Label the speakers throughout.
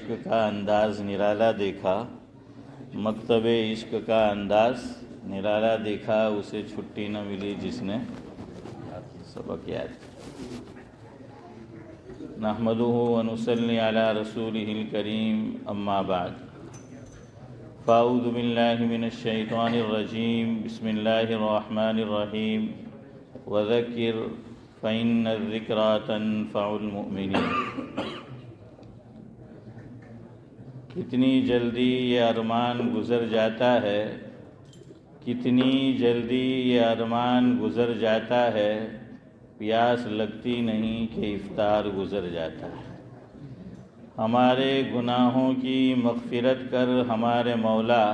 Speaker 1: عشق کا انداز نرالا دیکھا، مکتب عشق کا انداز نرالا دیکھا، اسے چھٹی نہ ملی جس نے سبق یاد کیا۔ نحمدہ ونصلی علی رسولہ الکریم، اما بعد، فاعوذ باللہ من الشیطان الرجیم، بسم اللہ الرحمن الرحیم، وذکر فإن الذکریٰ تنفع المؤمنین۔ کتنی جلدی یہ ارمان گزر جاتا ہے، کتنی جلدی یہ ارمان گزر جاتا ہے، پیاس لگتی نہیں کہ افطار گزر جاتا ہے۔ ہمارے گناہوں کی مغفرت کر ہمارے مولا،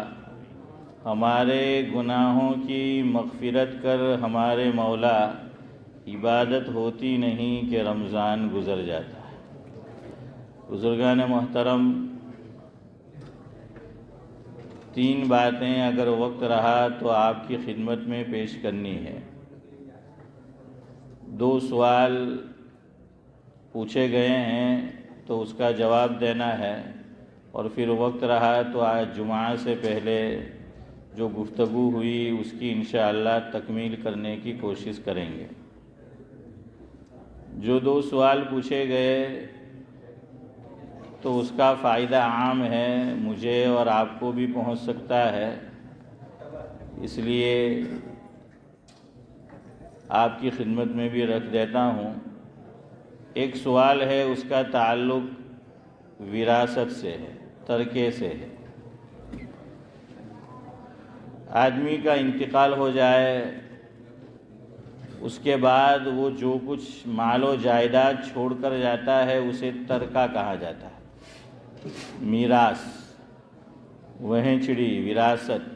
Speaker 1: ہمارے گناہوں کی مغفرت کر ہمارے مولا، عبادت ہوتی نہیں کہ رمضان گزر جاتا ہے۔ بزرگان محترم، تین باتیں اگر وقت رہا تو آپ کی خدمت میں پیش کرنی ہے۔ دو سوال پوچھے گئے ہیں تو اس کا جواب دینا ہے، اور پھر وقت رہا تو آج جمعہ سے پہلے جو گفتگو ہوئی اس کی انشاءاللہ تکمیل کرنے کی کوشش کریں گے۔ جو دو سوال پوچھے گئے تو اس کا فائدہ عام ہے، مجھے اور آپ کو بھی پہنچ سکتا ہے، اس لیے آپ کی خدمت میں بھی رکھ دیتا ہوں۔ ایک سوال ہے، اس کا تعلق وراثت سے ہے، ترکے سے ہے۔ آدمی کا انتقال ہو جائے، اس کے بعد وہ جو کچھ مال و جائیداد چھوڑ کر جاتا ہے اسے ترکہ کہا جاتا ہے، میراث، وہیں چڑی وراثت۔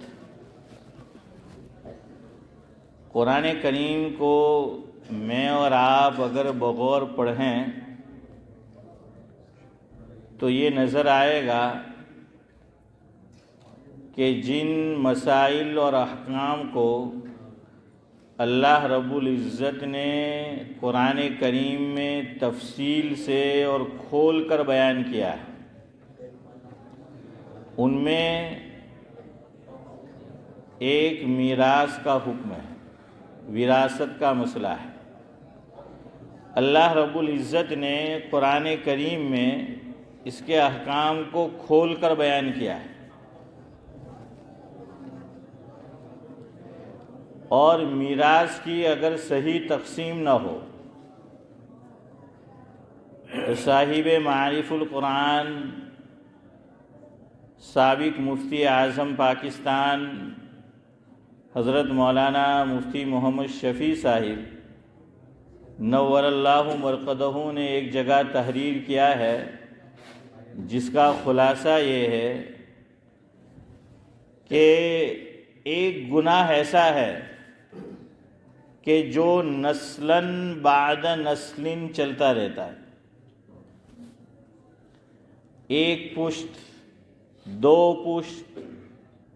Speaker 1: قرآن کریم کو میں اور آپ اگر بغور پڑھیں تو یہ نظر آئے گا کہ جن مسائل اور احکام کو اللہ رب العزت نے قرآن کریم میں تفصیل سے اور کھول کر بیان کیا ہے، ان میں ایک میراث کا حکم ہے، وراثت کا مسئلہ ہے۔ اللہ رب العزت نے قرآن کریم میں اس کے احکام کو کھول کر بیان کیا ہے، اور میراث کی اگر صحیح تقسیم نہ ہو تو صاحب معارف القرآن، سابق مفتی اعظم پاکستان حضرت مولانا مفتی محمد شفیع صاحب نور اللہ مرقدہ نے ایک جگہ تحریر کیا ہے، جس کا خلاصہ یہ ہے کہ ایک گناہ ایسا ہے کہ جو نسلاً بعد نسل چلتا رہتا ہے، ایک پشت، دو پشت،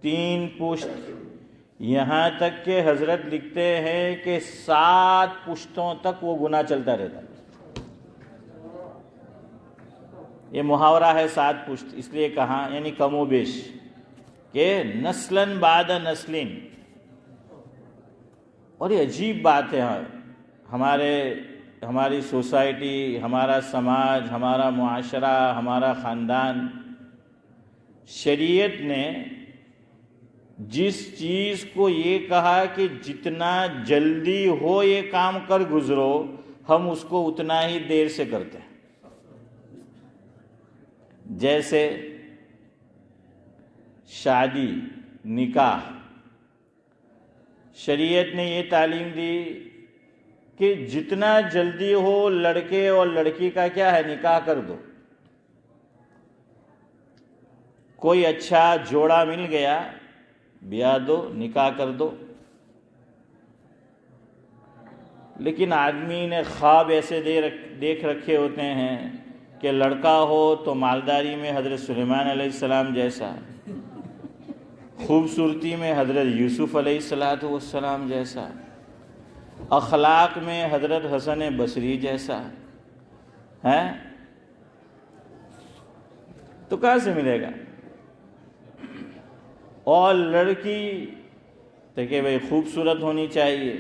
Speaker 1: تین پشت، یہاں تک کہ حضرت لکھتے ہیں کہ 7 پشتوں تک وہ گناہ چلتا رہتا ہے۔ یہ محاورہ ہے 7 پشت، اس لیے کہا، یعنی کم و بیش، کہ نسلاً بعد نسلین۔ اور یہ عجیب بات ہے، ہماری سوسائٹی، ہمارا سماج، ہمارا معاشرہ، ہمارا خاندان، شریعت نے جس چیز کو یہ کہا کہ جتنا جلدی ہو یہ کام کر گزرو، ہم اس کو اتنا ہی دیر سے کرتے ہیں۔ جیسے شادی، نکاح، شریعت نے یہ تعلیم دی کہ جتنا جلدی ہو لڑکے اور لڑکی کا کیا ہے، نکاح کر دو۔ کوئی اچھا جوڑا مل گیا، بیاہ دو، نکاح کر دو۔ لیکن آدمی نے خواب ایسے دیکھ رکھے ہوتے ہیں کہ لڑکا ہو تو مالداری میں حضرت سلیمان علیہ السلام جیسا، خوبصورتی میں حضرت یوسف علیہ السلام جیسا، اخلاق میں حضرت حسن بصری جیسا ہے، تو کہاں سے ملے گا؟ اور لڑکی تو کہ بھئی خوبصورت ہونی چاہیے،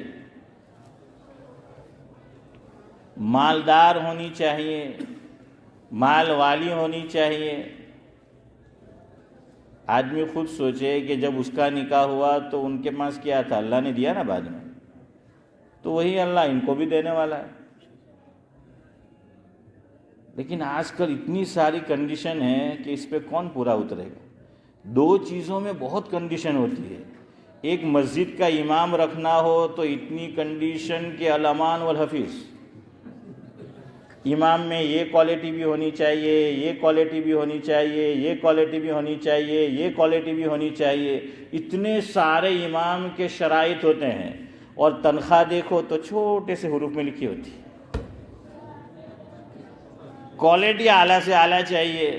Speaker 1: مالدار ہونی چاہیے، مال والی ہونی چاہیے۔ آدمی خود سوچے کہ جب اس کا نکاح ہوا تو ان کے پاس کیا تھا؟ اللہ نے دیا نا بعد میں، تو وہی اللہ ان کو بھی دینے والا ہے۔ لیکن آج کل اتنی ساری کنڈیشن ہے کہ اس پہ کون پورا اترے گا؟ دو چیزوں میں بہت کنڈیشن ہوتی ہے۔ ایک مسجد کا امام رکھنا ہو تو اتنی کنڈیشن کہ الامان والحفیظ، امام میں یہ کوالٹی بھی ہونی چاہیے، یہ کوالٹی بھی ہونی چاہیے، یہ کوالٹی بھی ہونی چاہیے، یہ کوالٹی بھی ہونی چاہیے۔ اتنے سارے امام کے شرائط ہوتے ہیں، اور تنخواہ دیکھو تو چھوٹے سے حروف میں لکھی ہوتی ہے۔ کوالٹی اعلیٰ سے اعلیٰ چاہیے،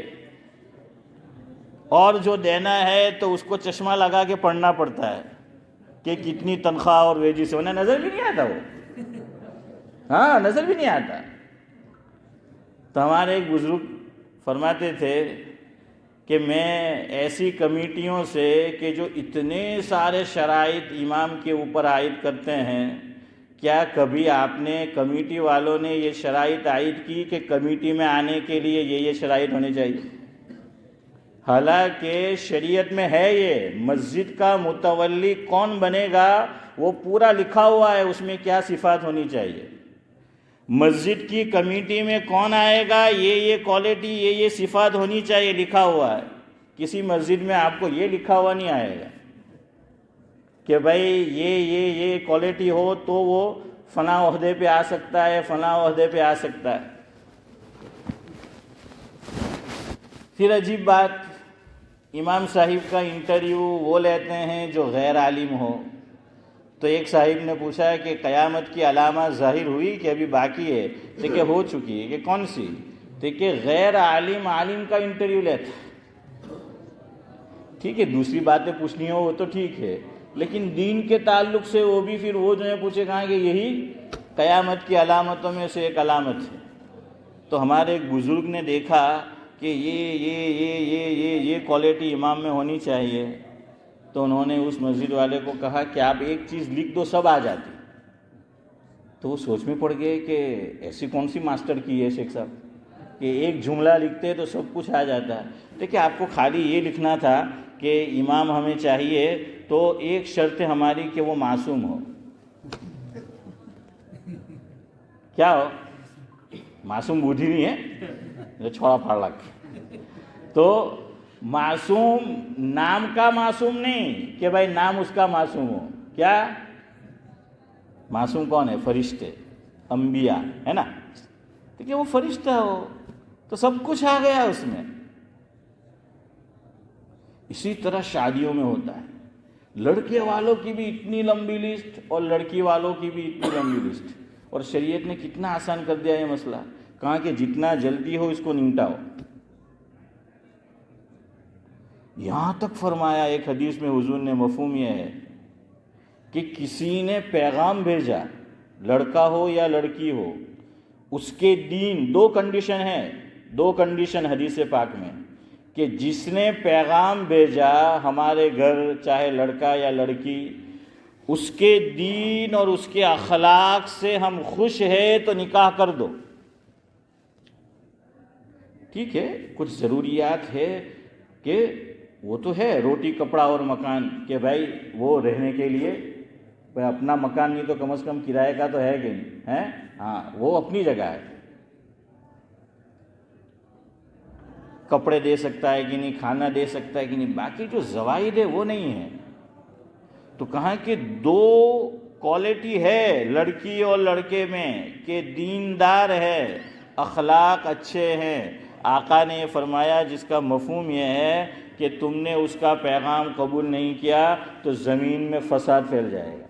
Speaker 1: اور جو دینا ہے تو اس کو چشمہ لگا کے پڑھنا پڑتا ہے کہ کتنی تنخواہ اور ویجز ہونا، نظر بھی نہیں آتا وہ، ہاں نظر بھی نہیں آتا۔ تو ہمارے ایک بزرگ فرماتے تھے کہ میں ایسی کمیٹیوں سے کہ جو اتنے سارے شرائط امام کے اوپر عائد کرتے ہیں، کیا کبھی آپ نے کمیٹی والوں نے یہ شرائط عائد کی کہ کمیٹی میں آنے کے لیے یہ شرائط ہونے چاہیے؟ حالانکہ شریعت میں ہے یہ مسجد کا متولی کون بنے گا وہ پورا لکھا ہوا ہے، اس میں کیا صفات ہونی چاہیے۔ مسجد کی کمیٹی میں کون آئے گا، یہ کوالٹی یہ صفات ہونی چاہیے، لکھا ہوا ہے۔ کسی مسجد میں آپ کو یہ لکھا ہوا نہیں آئے گا کہ بھائی یہ کوالٹی ہو تو وہ فلاں عہدے پہ آ سکتا ہے، فلاں عہدے پہ آ سکتا ہے۔ پھر عجیب بات، امام صاحب کا انٹرویو وہ لیتے ہیں جو غیر عالم ہو۔ تو ایک صاحب نے پوچھا کہ قیامت کی علامات ظاہر ہوئی کہ ابھی باقی ہے؟ تو کہ ہو چکی ہے۔ کہ کون سی؟ تو کہ غیر عالم کا انٹرویو لیتا۔ ٹھیک ہے، دوسری باتیں پوچھنی ہو وہ تو ٹھیک ہے، لیکن دین کے تعلق سے وہ بھی پھر وہ جو ہے پوچھے کہاں کہ یہی قیامت کی علامتوں میں سے ایک علامت ہے۔ تو ہمارے ایک بزرگ نے دیکھا کہ یہ کوالٹی امام میں ہونی چاہیے، تو انہوں نے اس مسجد والے کو کہا کہ آپ ایک چیز لکھ دو سب آ جاتی۔ تو وہ سوچ میں پڑ گئے کہ ایسی کون سی ماسٹر کی ہے شیخ صاحب کہ ایک جملہ لکھتے تو سب کچھ آ جاتا ہے۔ دیکھیں آپ کو خالی یہ لکھنا تھا کہ امام ہمیں چاہیے تو ایک شرط ہماری کہ وہ معصوم ہو۔ کیا ہو؟ معصوم بوجھی نہیں ہے جو چھوڑا پھاڑ لگ، تو معصوم نام کا معصوم نہیں کہ بھائی نام اس کا معصوم ہو۔ کیا معصوم کون ہے؟ فرشتے، انبیاء ہے نا، تو کہ وہ فرشتہ ہو تو سب کچھ آ گیا اس میں۔ اسی طرح شادیوں میں ہوتا ہے، لڑکے والوں کی بھی اتنی لمبی لسٹ اور لڑکی والوں کی بھی اتنی لمبی لسٹ، اور شریعت نے کتنا آسان کر دیا یہ مسئلہ، کہا کہ جتنا جلدی ہو اس کو نمٹاؤ۔ یہاں تک فرمایا ایک حدیث میں حضور نے، مفہوم یہ ہے کہ کسی نے پیغام بھیجا، لڑکا ہو یا لڑکی ہو، اس کے دین، دو کنڈیشن حدیث پاک میں، کہ جس نے پیغام بھیجا ہمارے گھر، چاہے لڑکا یا لڑکی، اس کے دین اور اس کے اخلاق سے ہم خوش ہیں تو نکاح کر دو۔ ٹھیک ہے، کچھ ضروریات ہے کہ وہ تو ہے، روٹی کپڑا اور مکان، کہ بھائی وہ رہنے کے لیے اپنا مکان نہیں تو کم از کم کرائے کا تو ہے کہ نہیں ہے، ہاں وہ اپنی جگہ ہے، کپڑے دے سکتا ہے کہ نہیں، کھانا دے سکتا ہے کہ نہیں، باقی جو زوائد ہے وہ نہیں ہے۔ تو کہاں کہ دو کوالٹی ہے لڑکی اور لڑکے میں کہ دیندار ہے، اخلاق اچھے ہیں۔ آقا نے فرمایا جس کا مفہوم یہ ہے کہ تم نے اس کا پیغام قبول نہیں کیا تو زمین میں فساد پھیل جائے گا۔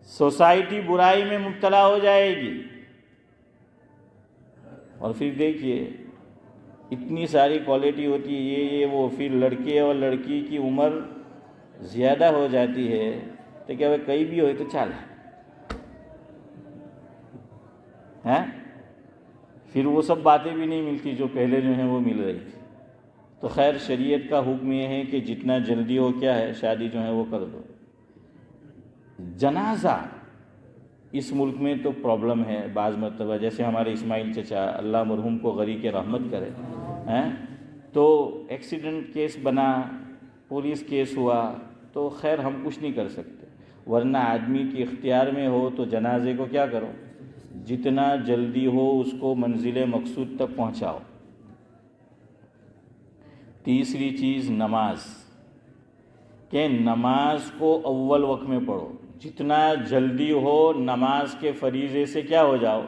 Speaker 1: سوسائٹی برائی میں مبتلا ہو جائے گی۔ اور پھر دیکھیے اتنی ساری کوالٹی ہوتی ہے، یہ وہ، پھر لڑکے اور لڑکی کی عمر زیادہ ہو جاتی ہے تو کیا وہ کئی بھی ہوئی تو چل ہے، پھر وہ سب باتیں بھی نہیں ملتی جو پہلے جو ہیں وہ مل رہی تھی. تو خیر شریعت کا حکم یہ ہے کہ جتنا جلدی ہو کیا ہے شادی جو ہے وہ کر دو. جنازہ اس ملک میں تو پرابلم ہے بعض مرتبہ، جیسے ہمارے اسماعیل چچا اللہ مرحوم کو غریق رحمت کرے ہیں، تو ایکسیڈنٹ کیس بنا، پولیس کیس ہوا، تو خیر ہم کچھ نہیں کر سکتے، ورنہ آدمی کی اختیار میں ہو تو جنازے کو کیا کرو، جتنا جلدی ہو اس کو منزل مقصود تک پہنچاؤ. تیسری چیز نماز، کہ نماز کو اول وقت میں پڑھو، جتنا جلدی ہو نماز کے فریضے سے کیا ہو جاؤ،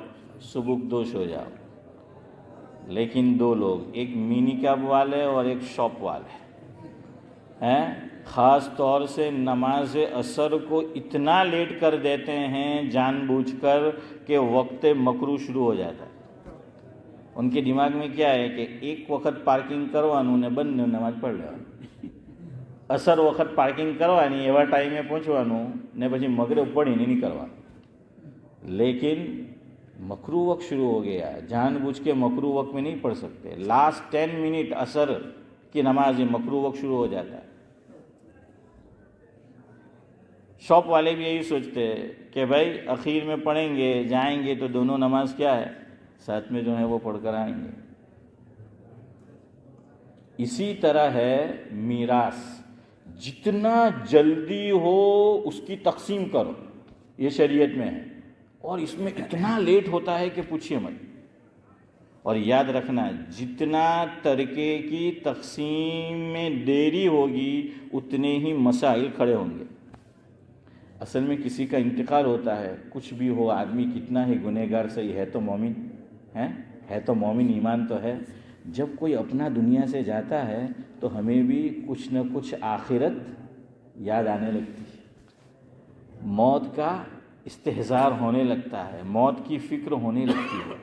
Speaker 1: سبکدوش ہو جاؤ. لیکن دو لوگ، ایک مینی کیب والے اور ایک شاپ والے ہیں، خاص طور سے نماز عصر کو اتنا لیٹ کر دیتے ہیں جان بوجھ کر کہ وقت مکروہ شروع ہو جاتا ہے. ان کے دماغ میں کیا ہے کہ ایک وقت پارکنگ کروانے نے بند نماز پڑھ لیا، અસર વખત પાર્કિંગ કરવાની, એવા ટાઈમે પહોંચવાનું ને પછી મગરિબ પડીને નીકળવાનું. لیکن مکروہ وقت شروع ہو گیا، جان بوجھ کے مکروہ وقت میں نہیں پڑھ سکتے. لاسٹ 10 منٹ عصر کی نماز مکروہ وقت شروع ہو جاتا ہے. شاپ والے بھی یہی سوچتے ہیں کہ بھائی اخیر میں پڑھیں گے، جائیں گے تو دونوں نماز کیا ہے ساتھ میں جو ہے وہ پڑھ کر آئیں گے. اسی طرح ہے میراث، جتنا جلدی ہو اس کی تقسیم کرو، یہ شریعت میں ہے، اور اس میں اتنا لیٹ ہوتا ہے کہ پوچھیے مت. اور یاد رکھنا جتنا ترکے کی تقسیم میں دیری ہوگی اتنے ہی مسائل کھڑے ہوں گے. اصل میں کسی کا انتقال ہوتا ہے، کچھ بھی ہو، آدمی کتنا ہی گنہگار صحیح ہے تو مومن ہے تو مومن، ایمان تو ہے. جب کوئی اپنا دنیا سے جاتا ہے تو ہمیں بھی کچھ نہ کچھ آخرت یاد آنے لگتی ہے، موت کا استحضار ہونے لگتا ہے، موت کی فکر ہونے لگتی ہے.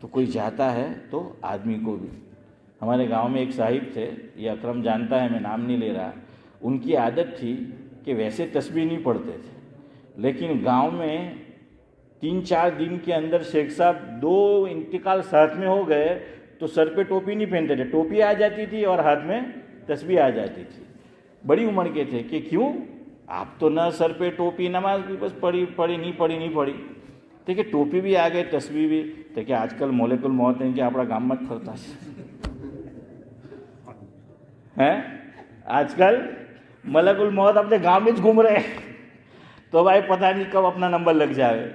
Speaker 1: تو کوئی جاتا ہے تو آدمی کو بھی. ہمارے گاؤں میں ایک صاحب تھے، یہ اکرم جانتا ہے، میں نام نہیں لے رہا. ان کی عادت تھی کہ ویسے تسبیح نہیں پڑھتے تھے، لیکن گاؤں میں 3-4 دن کے اندر شیخ صاحب 2 انتقال ساتھ میں ہو گئے تو سر پہ ٹوپی نہیں پہنتے تھے، ٹوپی آ جاتی تھی اور ہاتھ میں تسبیح آ جاتی تھی. بڑی عمر کے تھے کہ کیوں آپ تو نہ سر پہ ٹوپی، نماز بھی بس پڑھی نہیں پڑھی. تو کہ ٹوپی بھی آ گئے، تسبیح بھی. تو کہ آج کل ملک الموت ہیں کہ આપણા ગામમાં જ ફરતા ہے، آج کل ملک الموت اپنے گاؤں میں گھوم رہے ہیں. تو بھائی پتہ نہیں کب اپنا نمبر لگ جائے.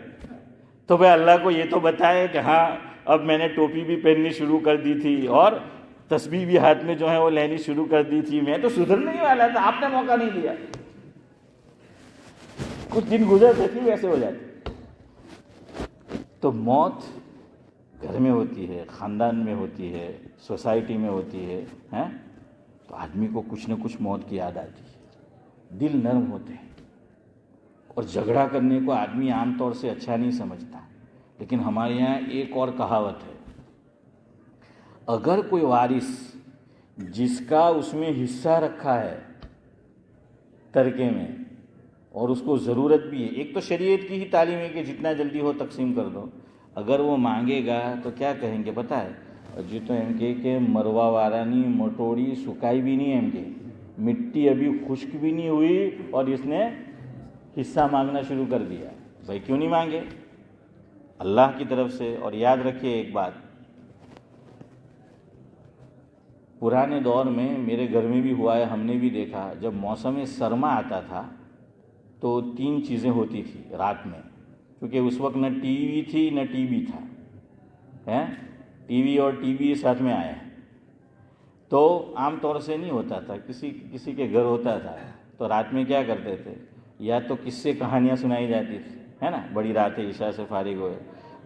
Speaker 1: تو بھائی اللہ کو یہ تو بتائے کہ ہاں اب میں نے ٹوپی بھی پہننی شروع کر دی تھی اور تسبیح بھی ہاتھ میں جو ہے وہ لینی شروع کر دی تھی، میں تو سدھرنے ہی والا تھا، آپ نے موقع نہیں دیا. کچھ دن گزرتے تھے ویسے ہو جاتے. تو موت گھر میں ہوتی ہے، خاندان میں ہوتی ہے، سوسائٹی میں ہوتی ہے، تو آدمی کو کچھ نہ کچھ موت کی یاد آتی ہے، دل نرم ہوتے ہیں. اور جھگڑا کرنے کو آدمی عام طور سے اچھا نہیں سمجھتا، لیکن ہمارے یہاں ایک اور کہاوت ہے، اگر کوئی وارث جس کا اس میں حصہ رکھا ہے ترکے میں اور اس کو ضرورت بھی ہے، ایک تو شریعت کی ہی تعلیم ہے کہ جتنا جلدی ہو تقسیم کر دو، اگر وہ مانگے گا تو کیا کہیں گے پتہ ہے، جی تو ایم کہ مروا وارانی مٹوڑی سکائی بھی نہیں، ایم کہ مٹی ابھی خشک بھی نہیں ہوئی اور اس نے حصہ مانگنا شروع کر دیا. بھائی کیوں نہیں مانگے؟ اللہ کی طرف سے. اور یاد رکھیے ایک بات، پرانے دور میں میرے گھر میں بھی ہوا ہے، ہم نے بھی دیکھا، جب موسم سرما آتا تھا تو 3 چیزیں ہوتی تھی رات میں، کیونکہ اس وقت نہ ٹی وی تھی نہ ٹی وی تھا. ٹی وی اور ٹی وی ساتھ میں آئے تو عام طور سے نہیں ہوتا تھا، کسی کے گھر ہوتا تھا. تو رات میں کیا کرتے تھے، یا تو قصے کہانیاں سنائی جاتی تھی، ہے نا، بڑی رات ہے عشاء سے فارغ ہوئے.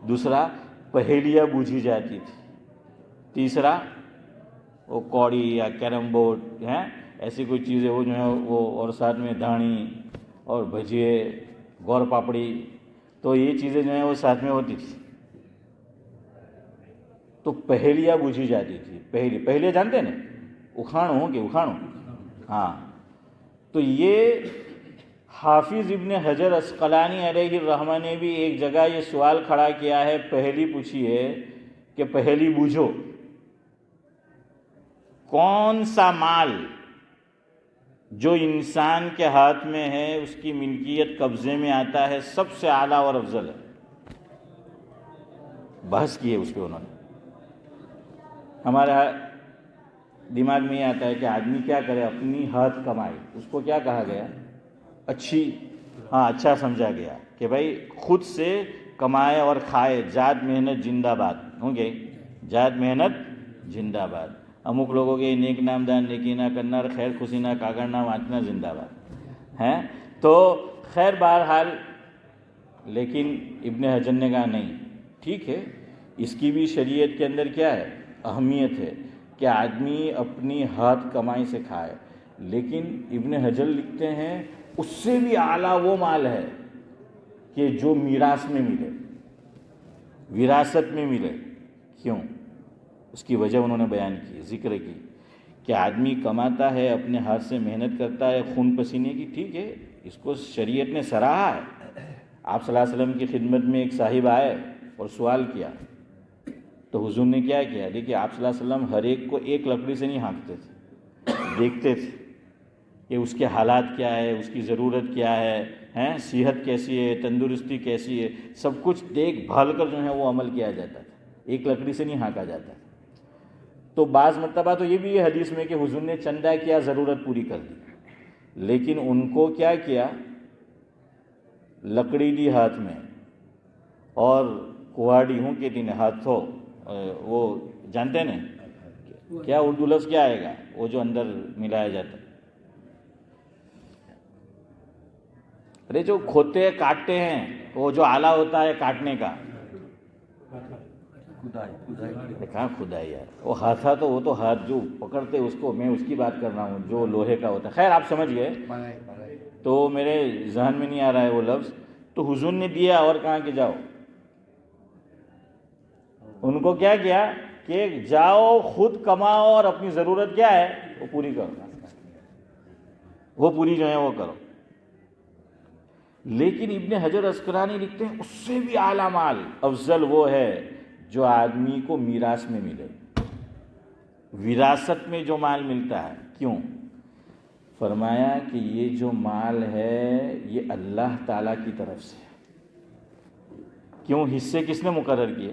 Speaker 1: دوسرا پہیلیاں بوجھی جاتی تھی. تیسرا وہ کوڑی یا کیرم بورڈ ایسی کوئی چیزیں وہ جو ہے وہ، اور ساتھ میں دھانی اور بھجیے، گور پاپڑی، تو یہ چیزیں جو ہیں وہ ساتھ میں ہوتی تھی. تو پہیلیاں بوجھی جاتی تھی. پہلے جانتے نا، اکھاڑوں ہوں کہ اکھاڑوں، ہاں. تو یہ حافظ ابن حجر عسقلانی علیہ الرحمہ نے بھی ایک جگہ یہ سوال کھڑا کیا ہے، پہلی پوچھی ہے کہ پہلی بوجھو کون سا مال جو انسان کے ہاتھ میں ہے اس کی ملکیت قبضے میں آتا ہے سب سے اعلیٰ اور افضل ہے. بحث کی ہے اس پہ انہوں نے. ہمارا دماغ میں یہ آتا ہے کہ آدمی کیا کرے, اپنی ہاتھ کمائے. اس کو کیا کہا گیا؟ اچھا سمجھا گیا کہ بھائی خود سے کمائے اور کھائے. جات محنت زندہ باد ہوں گے, جات محنت زندہ باد. امک لوگوں کے نیک نام دان نیکی نہ کرنا اور خیر خوشی نہ کاغذ نہ واچنا زندہ باد ہیں. تو خیر بہرحال, لیکن ابن حجر نے کہا نہیں, ٹھیک ہے اس کی بھی شریعت کے اندر کیا ہے, اہمیت ہے کہ آدمی اپنی ہاتھ کمائی سے کھائے. لیکن ابن حجر لکھتے ہیں اس سے بھی اعلیٰ وہ مال ہے کہ جو میراث میں ملے, وراثت میں ملے. کیوں؟ اس کی وجہ انہوں نے بیان کی, ذکر کی کہ آدمی کماتا ہے, اپنے ہاتھ سے محنت کرتا ہے خون پسینے کی, ٹھیک ہے اس کو شریعت نے سراہا ہے. آپ صلی اللہ علیہ وسلم کی خدمت میں ایک صاحب آئے اور سوال کیا تو حضور نے کیا کیا؟ دیکھیے آپ صلی اللہ علیہ وسلم ہر ایک کو ایک لکڑی سے نہیں ہانکتے تھے, دیکھتے تھے کہ اس کے حالات کیا ہے, اس کی ضرورت کیا ہے, صحت کیسی ہے, تندرستی کیسی ہے, سب کچھ دیکھ بھال کر جو ہے وہ عمل کیا جاتا تھا, ایک لکڑی سے نہیں ہانکا جاتا. تو بعض مرتبہ تو یہ بھی ہے حدیث میں کہ حضور نے چندہ کیا, ضرورت پوری کر دی, لیکن ان کو کیا کیا, لکڑی دی ہاتھ میں اور کواڑی ہوں کہ تین ہاتھوں, وہ جانتے ہیں نا کیا اردو لفظ کیا آئے گا, وہ جو اندر ملایا جاتا ہے, ارے جو کھوتے کاٹتے ہیں وہ جو آلہ ہوتا ہے کاٹنے کا, کہاں کھدائی یار, وہ ہاتھا تو وہ تو ہاتھ جو پکڑتے اس کو, میں اس کی بات کر رہا ہوں جو لوہے کا ہوتا ہے. خیر آپ سمجھ گئے, تو میرے ذہن میں نہیں آ رہا ہے وہ لفظ. تو حضور نے دیا اور کہاں کہ جاؤ, ان کو کیا کیا کہ جاؤ خود کماؤ اور اپنی ضرورت کیا ہے وہ پوری کرو, وہ پوری جو ہے وہ کرو. لیکن ابن حجر عسقلانی لکھتے ہیں اس سے بھی اعلیٰ مال افضل وہ ہے جو آدمی کو میراث میں ملے, وراثت میں جو مال ملتا ہے. کیوں؟ فرمایا کہ یہ جو مال ہے یہ اللہ تعالیٰ کی طرف سے. کیوں؟ حصے کس نے مقرر کیے؟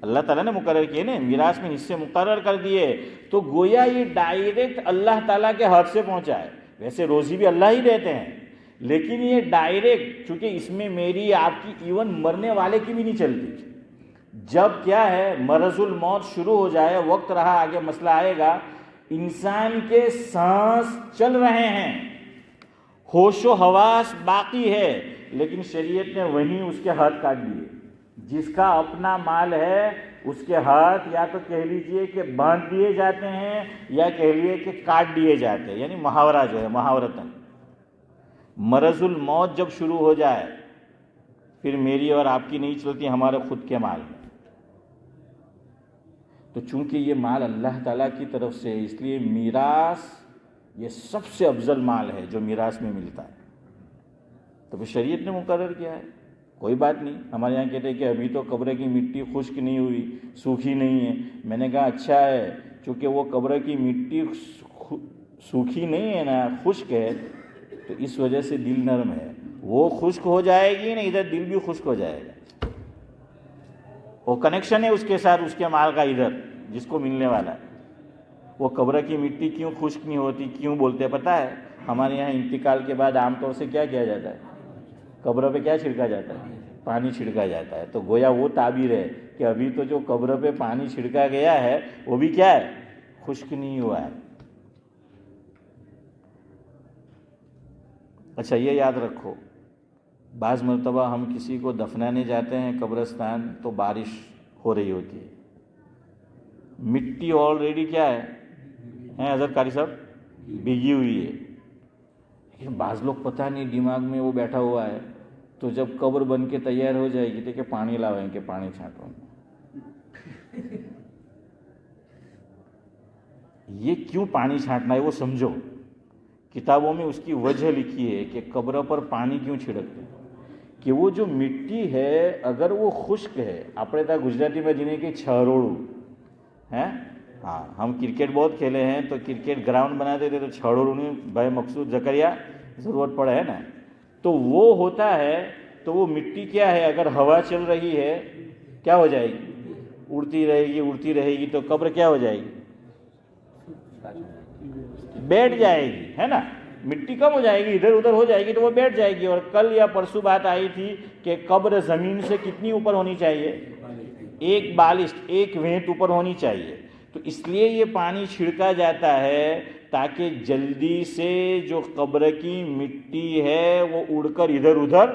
Speaker 1: اللہ تعالیٰ نے مقرر کیے نا, میراث میں حصے مقرر کر دیے. تو گویا یہ ڈائریکٹ اللہ تعالیٰ کے ہاتھ سے پہنچا ہے. ویسے روزی بھی اللہ ہی دیتے ہیں, لیکن یہ ڈائریکٹ, چونکہ اس میں میری آپ کی ایون مرنے والے کی بھی نہیں چلتی. جب کیا ہے مرض الموت شروع ہو جائے, وقت رہا, آگے مسئلہ آئے گا, انسان کے سانس چل رہے ہیں, ہوش و حواس باقی ہے, لیکن شریعت نے وہیں اس کے ہاتھ کاٹ دیے. جس کا اپنا مال ہے اس کے ہاتھ یا تو کہہ لیجئے کہ باندھ دیے جاتے ہیں یا کہہ لیے کہ کاٹ دیے جاتے ہیں. یعنی محاورہ جو ہے محاورتاً, مرض الموت جب شروع ہو جائے پھر میری اور آپ کی نہیں چلتی, ہمارے خود کے مال میں. تو چونکہ یہ مال اللہ تعالیٰ کی طرف سے, اس لیے میراث یہ سب سے افضل مال ہے جو میراث میں ملتا ہے. تو پھر شریعت نے مقرر کیا ہے, کوئی بات نہیں. ہمارے یہاں کہتے ہیں کہ ابھی تو قبر کی مٹی خشک نہیں ہوئی, سوکھی نہیں ہے. میں نے کہا اچھا ہے, چونکہ وہ قبر کی مٹی سوکھی نہیں ہے نا, خشک ہے, تو اس وجہ سے دل نرم ہے. وہ خشک ہو جائے گی نا, ادھر دل بھی خشک ہو جائے گا. وہ کنیکشن ہے اس کے ساتھ, اس کے مال کا ادھر جس کو ملنے والا ہے. وہ قبر کی مٹی کیوں خشک نہیں ہوتی, کیوں بولتے ہیں پتہ ہے؟ ہمارے یہاں انتقال کے بعد عام طور سے کیا کیا جاتا ہے, قبر پہ کیا چھڑکا جاتا ہے, پانی چھڑکا جاتا ہے. تو گویا وہ تعبیر ہے کہ ابھی تو جو قبر پہ پانی چھڑکا گیا ہے وہ بھی کیا ہے, خشک نہیں ہوا ہے. اچھا یہ یاد رکھو, بعض مرتبہ ہم کسی کو دفنانے جاتے ہیں قبرستان تو بارش ہو رہی ہوتی ہے, مٹی آلریڈی کیا ہے حضرت قاری صاحب, بھیگی ہوئی ہے. لیکن بعض لوگ پتہ نہیں دماغ میں وہ بیٹھا ہوا ہے, تو جب قبر بن کے تیار ہو جائے گی تو کہ پانی لاویں کہ پانی چھانٹوں. یہ کیوں پانی چھانٹنا ہے وہ سمجھو. کتابوں میں اس کی وجہ لکھی ہے کہ قبر پر پانی کیوں چھڑکتے ہیں, کہ وہ جو مٹی ہے اگر وہ خشک ہے، આપણે ત્યાં ગુજરાતીમાં જેને કે છરોડું ہے، ہاں ہم کرکٹ بہت کھیلے ہیں تو کرکٹ گراؤنڈ بناتے تھے تو چھڑوڑوں بھائی مقصود زکریا ضرورت پڑے ہے نا، تو وہ ہوتا ہے. تو وہ مٹی کیا ہے، اگر ہوا چل رہی ہے کیا ہو جائے گی، اڑتی رہے گی تو قبر کیا ہو جائے گی، بیٹھ جائے گی، ہے نا. مٹی کم ہو جائے گی، ادھر ادھر ہو جائے گی تو وہ بیٹھ جائے گی. اور کل یا پرسوں بات آئی تھی کہ قبر زمین سے کتنی اوپر ہونی چاہیے، 1 بالشت 1 وینٹ اوپر ہونی چاہیے. تو اس لیے یہ پانی چھڑکا جاتا ہے تاکہ جلدی سے جو قبر کی مٹی ہے وہ اڑ کر ادھر ادھر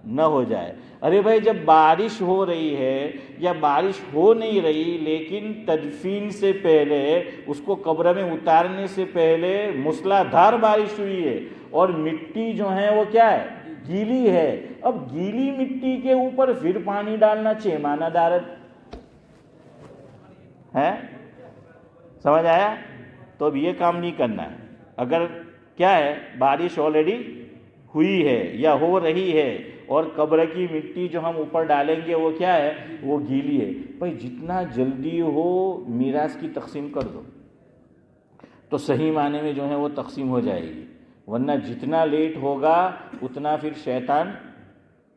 Speaker 1: نہ ہو جائے. ارے بھائی جب بارش ہو رہی ہے یا بارش ہو نہیں رہی لیکن تدفین سے پہلے اس کو قبر میں اتارنے سے پہلے موسلادھار بارش ہوئی ہے اور مٹی جو ہے وہ کیا ہے، گیلی ہے. اب گیلی مٹی کے اوپر پھر پانی ڈالنا چیمانہ دارت ہے، سمجھ آیا؟ تو اب یہ کام نہیں کرنا ہے. اگر کیا ہے بارش آلریڈی ہوئی ہے یا ہو رہی ہے اور قبر کی مٹی جو ہم اوپر ڈالیں گے وہ کیا ہے، وہ گیلی ہے، بھائی جتنا جلدی ہو میراث کی تقسیم کر دو تو صحیح معنی میں جو ہے وہ تقسیم ہو جائے گی. ورنہ جتنا لیٹ ہوگا اتنا پھر شیطان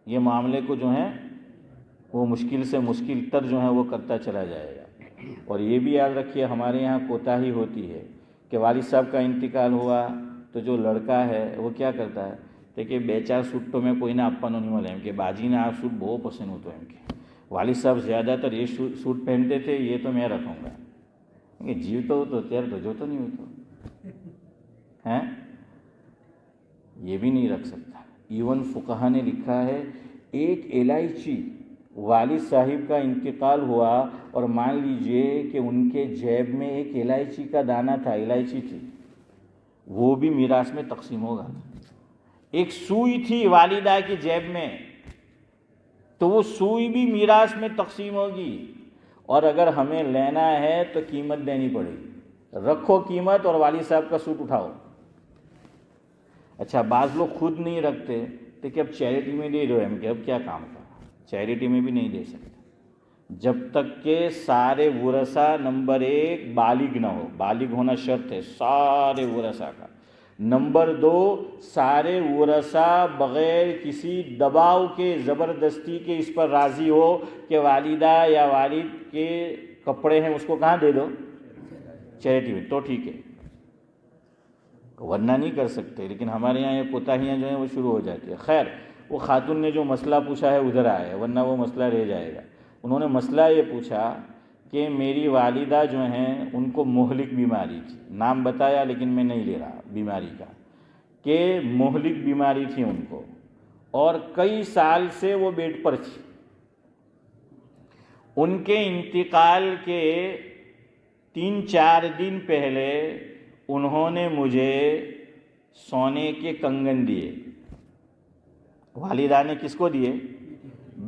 Speaker 1: یہ معاملے کو جو ہے وہ مشکل سے مشکل تر جو ہے وہ کرتا چلا جائے گا. اور یہ بھی یاد رکھیے ہمارے یہاں کوتاہی ہوتی ہے کہ والد صاحب کا انتقال ہوا تو جو لڑکا ہے وہ کیا کرتا ہے کہ 2-4 سوٹ تو میں کوئی نہ اپنو نہیں ملے کہ باجی نے آپ سوٹ بہت پسند ہوتا ہے کہ والد صاحب زیادہ تر یہ سوٹ پہنتے تھے یہ تو میں رکھوں گا کہ جیوتا ہو تو تیار تو جو تو نہیں ہوتا ہے، یہ بھی نہیں رکھ سکتا. ایون فقہا نے لکھا ہے ایک الائچی والد صاحب کا انتقال ہوا اور مان لیجئے کہ ان کے جیب میں ایک الائچی کا دانہ تھا، الائچی تھی، وہ بھی میراث میں تقسیم ہوگا. ایک سوئی تھی والدہ کی جیب میں تو وہ سوئی بھی میراث میں تقسیم ہوگی. اور اگر ہمیں لینا ہے تو قیمت دینی پڑے گی، رکھو قیمت اور والد صاحب کا سوٹ اٹھاؤ. اچھا بعض لوگ خود نہیں رکھتے تو کہ اب چیریٹی میں دے دو، ہم کہ اب کیا کام کا، چیریٹی میں بھی نہیں دے سکتے جب تک کہ سارے ورثہ نمبر 1 بالغ نہ ہو، بالغ ہونا شرط ہے سارے ورثہ کا. نمبر 2 سارے ورثہ بغیر کسی دباؤ کے زبردستی کے اس پر راضی ہو کہ والدہ یا والد کے کپڑے ہیں اس کو کہاں دے دو، چیریٹی میں، تو ٹھیک ہے، ورنہ نہیں کر سکتے. لیکن ہمارے یہاں یہ کوتاہیاں جو ہیں وہ شروع ہو جاتی ہیں. خیر وہ خاتون نے جو مسئلہ پوچھا ہے ادھر آیا ہے ورنہ وہ مسئلہ رہ جائے گا. انہوں نے مسئلہ یہ پوچھا کہ میری والدہ جو ہیں ان کو مہلک بیماری تھی، نام بتایا لیکن میں نہیں لے رہا بیماری کا، کہ مہلک بیماری تھی ان کو اور کئی سال سے وہ بیڈ پر تھی. ان کے انتقال کے 3-4 دن پہلے انہوں نے مجھے سونے کے کنگن دیے. والدہ نے کس کو دیے؟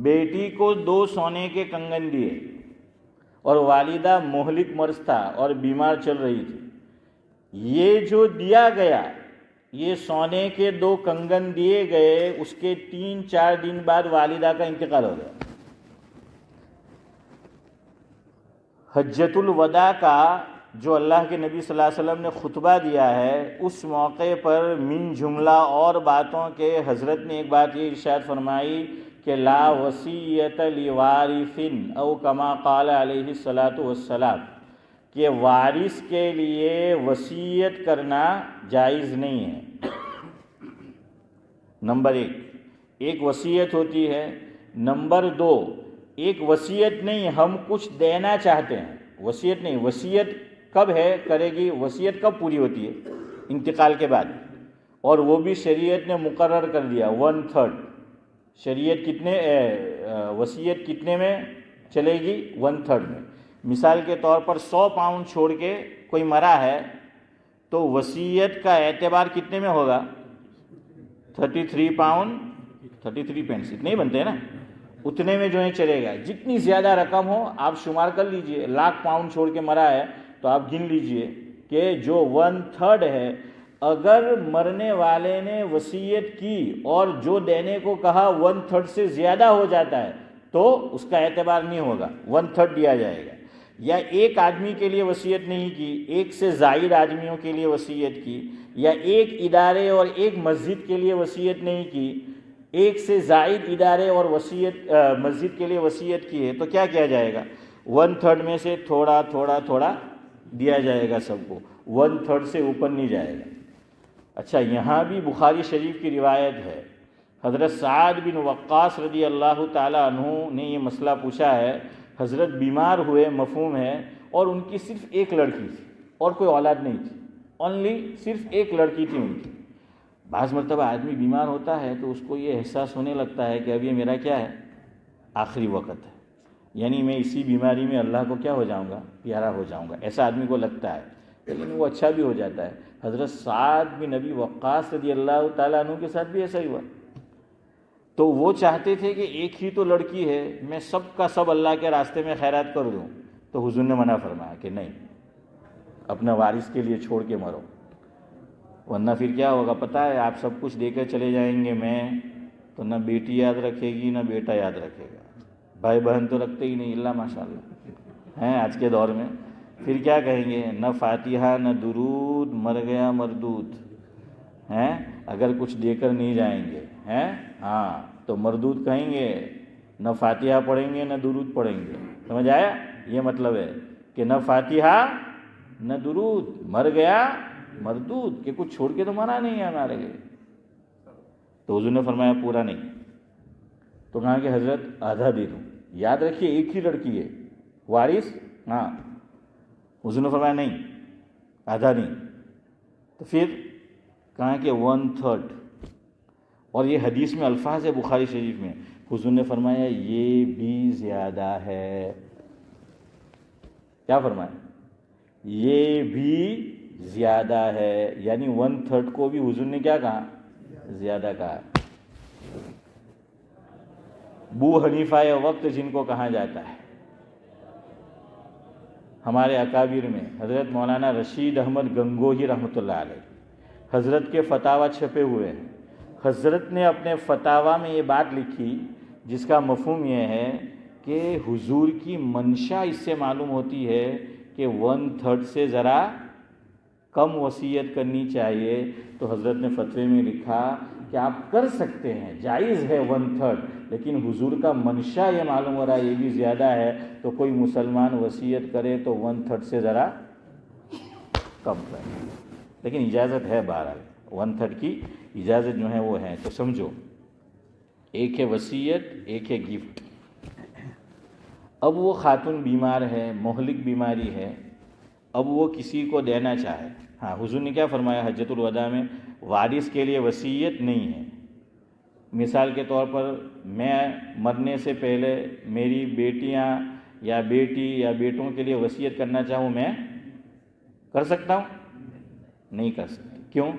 Speaker 1: بیٹی کو 2 سونے کے کنگن دیے اور والدہ مہلک مرض تھا اور بیمار چل رہی تھی. یہ جو دیا گیا یہ سونے کے 2 کنگن دیے گئے، اس کے 3-4 دن بعد والدہ کا انتقال ہو گیا. حجۃ الوداع کا جو اللہ کے نبی صلی اللہ علیہ وسلم نے خطبہ دیا ہے اس موقع پر من جملہ اور باتوں کے حضرت نے ایک بات یہ ارشاد فرمائی کہ لا وصیت لوارث او کما قال علیہ الصلاۃ والسلام، کہ وارث کے لیے وصیت کرنا جائز نہیں ہے. نمبر 1 ایک وصیت ہوتی ہے. نمبر 2 ایک وصیت نہیں، ہم کچھ دینا چاہتے ہیں، وصیت نہیں. وصیت کب ہے کرے گی، وصیت کب پوری ہوتی ہے؟ انتقال کے بعد. اور وہ بھی شریعت نے مقرر کر دیا 1/3. شریعت کتنے وصیت کتنے میں چلے گی؟ 1/3 میں. مثال کے طور پر 100 پاؤنڈ چھوڑ کے کوئی مرا ہے تو وصیت کا اعتبار کتنے میں ہوگا؟ 33 پاؤنڈ 33 پینس اتنے ہی بنتے ہیں نا، اتنے میں جو ہے چلے گا. جتنی زیادہ رقم ہو آپ شمار کر لیجئے. 1,00,000 پاؤنڈ چھوڑ کے مرا ہے تو آپ گن لیجئے کہ جو 1/3 ہے اگر مرنے والے نے وصیت کی اور جو دینے کو کہا 1/3 سے زیادہ ہو جاتا ہے تو اس کا اعتبار نہیں ہوگا، 1/3 دیا جائے گا۔ یا ایک آدمی کے لیے وصیت نہیں کی، ایک سے زائد آدمیوں کے لیے وصیت کی، یا ایک ادارے اور ایک مسجد کے لیے وصیت نہیں کی، ایک سے زائد ادارے اور مسجد کے لیے وصیت کی ہے، تو کیا کیا جائے گا؟ 1/3 میں سے تھوڑا تھوڑا تھوڑا دیا جائے گا سب کو، 1/3 سے اوپر نہیں جائے گا۔ اچھا، یہاں بھی بخاری شریف کی روایت ہے، حضرت سعد بن وقاص رضی اللہ تعالیٰ عنہ نے یہ مسئلہ پوچھا ہے۔ حضرت بیمار ہوئے، مفہوم ہے، اور ان کی صرف ایک لڑکی تھی اور کوئی اولاد نہیں تھی، اونلی صرف ایک لڑکی تھی ان کی۔ بعض مرتبہ آدمی بیمار ہوتا ہے تو اس کو یہ احساس ہونے لگتا ہے کہ اب یہ میرا کیا ہے، آخری وقت ہے، یعنی میں اسی بیماری میں اللہ کو کیا ہو جاؤں گا، پیارا ہو جاؤں گا، ایسا آدمی کو لگتا ہے، لیکن وہ اچھا بھی ہو جاتا ہے۔ حضرت سعد بن ابی وقاص رضی اللہ تعالیٰ عنہ کے ساتھ بھی ایسا ہی ہوا۔ تو وہ چاہتے تھے کہ ایک ہی تو لڑکی ہے، میں سب کا سب اللہ کے راستے میں خیرات کر دوں، تو حضور نے منع فرمایا کہ نہیں، اپنا وارث کے لیے چھوڑ کے مرو، ورنہ پھر کیا ہوگا پتہ ہے، آپ سب کچھ دے کر چلے جائیں گے، میں تو نہ بیٹی یاد رکھے گی نہ بیٹا یاد رکھے گا، بھائی بہن تو رکھتے ہی نہیں، اللہ ماشاء اللہ ہیں آج کے دور میں، پھر کیا کہیں گے، نہ فاتحہ نہ درود، مر گیا مردود ہیں، اگر کچھ دے کر نہیں جائیں گے ہیں، ہاں تو مردود کہیں گے، نہ فاتحہ پڑھیں گے نہ درود پڑھیں گے، سمجھ آیا؟ یہ مطلب ہے کہ نہ فاتحہ نہ درود، مر گیا مردود، کہ کچھ چھوڑ کے تو مرا نہیں ہے ہمارے لیے۔ تو حضور نے فرمایا پورا نہیں، تو کہا کہ حضرت آدھا دے دوں، یاد رکھیے ایک ہی لڑکی ہے، وارث، ہاں۔ حضور نے فرمایا نہیں، آدھا نہیں، تو پھر کہا کہ 1/3، اور یہ حدیث میں الفاظ ہے بخاری شریف میں، حضور نے فرمایا یہ بھی زیادہ ہے۔ کیا فرمایا؟ یہ بھی زیادہ ہے، یعنی 1/3 کو بھی حضور نے کیا کہا؟ زیادہ کہا۔ ابو حنیفہ وقت جن کو کہا جاتا ہے، ہمارے اکابر میں حضرت مولانا رشید احمد گنگوہی رحمۃ اللہ علیہ، حضرت کے فتاویٰ چھپے ہوئے ہیں۔ حضرت نے اپنے فتاویٰ میں یہ بات لکھی جس کا مفہوم یہ ہے کہ حضور کی منشا اس سے معلوم ہوتی ہے کہ 1/3 سے ذرا کم وصیت کرنی چاہیے، تو حضرت نے فتوے میں لکھا کہ آپ کر سکتے ہیں، جائز ہے 1/3، لیکن حضور کا منشا یہ معلوم ہو رہا ہے یہ بھی زیادہ ہے، تو کوئی مسلمان وصیت کرے تو 1/3 سے ذرا کم کرے، لیکن اجازت ہے، بہرحال 1/3 کی اجازت جو ہے وہ ہے۔ تو سمجھو، ایک ہے وصیت، ایک ہے گفٹ۔ اب وہ خاتون بیمار ہے، مہلک بیماری ہے، اب وہ کسی کو دینا چاہے، ہاں حضور نے کیا فرمایا حجۃ الوداع میں؟ وارث کے لیے وصیت نہیں ہے۔ مثال کے طور پر میں مرنے سے پہلے میری بیٹیاں یا بیٹی یا بیٹوں کے لیے وصیت کرنا چاہوں، میں کر سکتا ہوں؟ نہیں کر سکتا۔ کیوں؟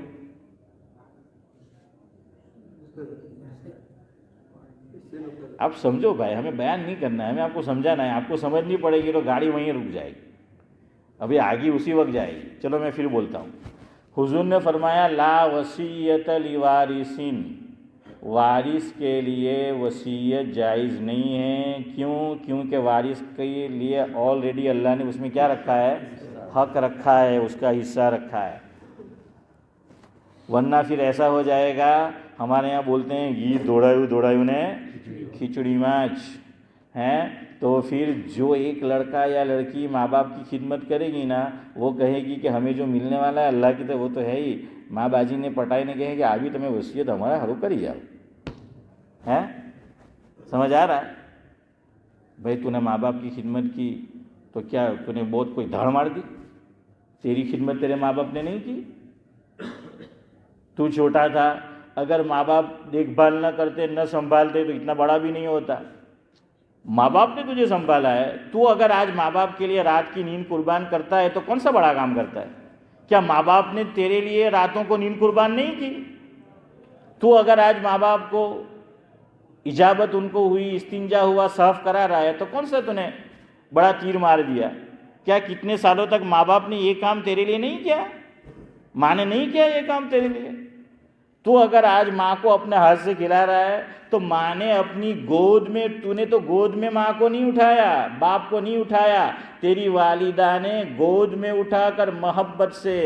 Speaker 1: آپ سمجھو بھائی، ہمیں بیان نہیں کرنا ہے، ہمیں آپ کو سمجھانا ہے، آپ کو سمجھنی پڑے گی تو گاڑی وہیں رک جائے گی، ابھی آگے اسی وقت جائے گی۔ چلو میں پھر بولتا ہوں۔ حضور نے فرمایا لا وصیت لوارث، وارث کے لیے وصیت جائز نہیں ہے۔ کیوں؟ کیونکہ وارث کے لیے آلریڈی اللہ نے اس میں کیا رکھا ہے؟ حق رکھا ہے، اس کا حصہ رکھا ہے، ورنہ پھر ایسا ہو جائے گا، ہمارے یہاں بولتے ہیں گیت دوڑایو نے کھچڑی ماچ ہیں، تو پھر جو ایک لڑکا یا لڑکی ماں باپ کی خدمت کرے گی نا، وہ کہے گی کہ ہمیں جو ملنے والا ہے اللہ کی طرف وہ تو ہے ہی، ماں باجی نے پٹائی نے کہے کہ ابھی تمہیں وصیت ہمارا ہرو کر ہی جاؤ، ہیں؟ سمجھ آ رہا ہے؟ بھائی تو نے ماں باپ کی خدمت کی تو کیا تو نے بہت کوئی دھاڑ مار دی؟ تیری خدمت تیرے ماں باپ نے نہیں کی؟ تو چھوٹا تھا، اگر ماں باپ دیکھ بھال نہ کرتے، نہ سنبھالتے تو اتنا بڑا بھی نہیں ہوتا۔ ماں باپ نے تجھے سنبھالا ہے، تو اگر آج ماں باپ کے لیے رات کی نیند قربان کرتا ہے تو کون سا بڑا کام کرتا ہے؟ کیا ماں باپ نے تیرے لیے راتوں کو نیند قربان نہیں کی؟ تو اگر آج ماں باپ کو اجابت ان کو ہوئی، استنجا ہوا، صاف کرا رہا ہے، تو کون سا تو نے بڑا تیر مار دیا؟ کیا کتنے سالوں تک ماں باپ نے یہ کام تیرے لیے نہیں کیا؟ ماں نے نہیں کیا یہ کام تیرے لیے؟ تو اگر آج ماں کو اپنے ہاتھ سے کھلا رہا ہے تو ماں نے اپنی گود میں، تو نے تو گود میں ماں کو نہیں اٹھایا، باپ کو نہیں اٹھایا، تیری والدہ نے گود میں اٹھا کر محبت سے۔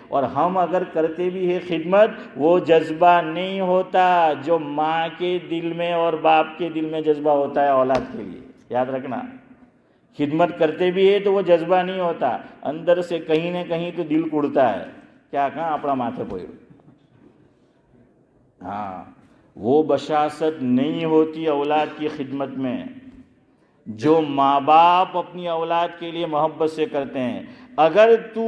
Speaker 1: اور ہم اگر کرتے بھی ہے خدمت، وہ جذبہ نہیں ہوتا جو ماں کے دل میں اور باپ کے دل میں جذبہ ہوتا ہے اولاد کے لیے، یاد رکھنا۔ خدمت کرتے بھی ہے تو وہ جذبہ نہیں ہوتا، اندر سے کہیں نہ کہیں تو دل کڑتا ہے، کیا کہاں اپنا ماتھے پوئے۔ ہاں، وہ بشاست نہیں ہوتی اولاد کی خدمت میں جو ماں باپ اپنی اولاد کے لیے محبت سے کرتے ہیں۔ اگر تو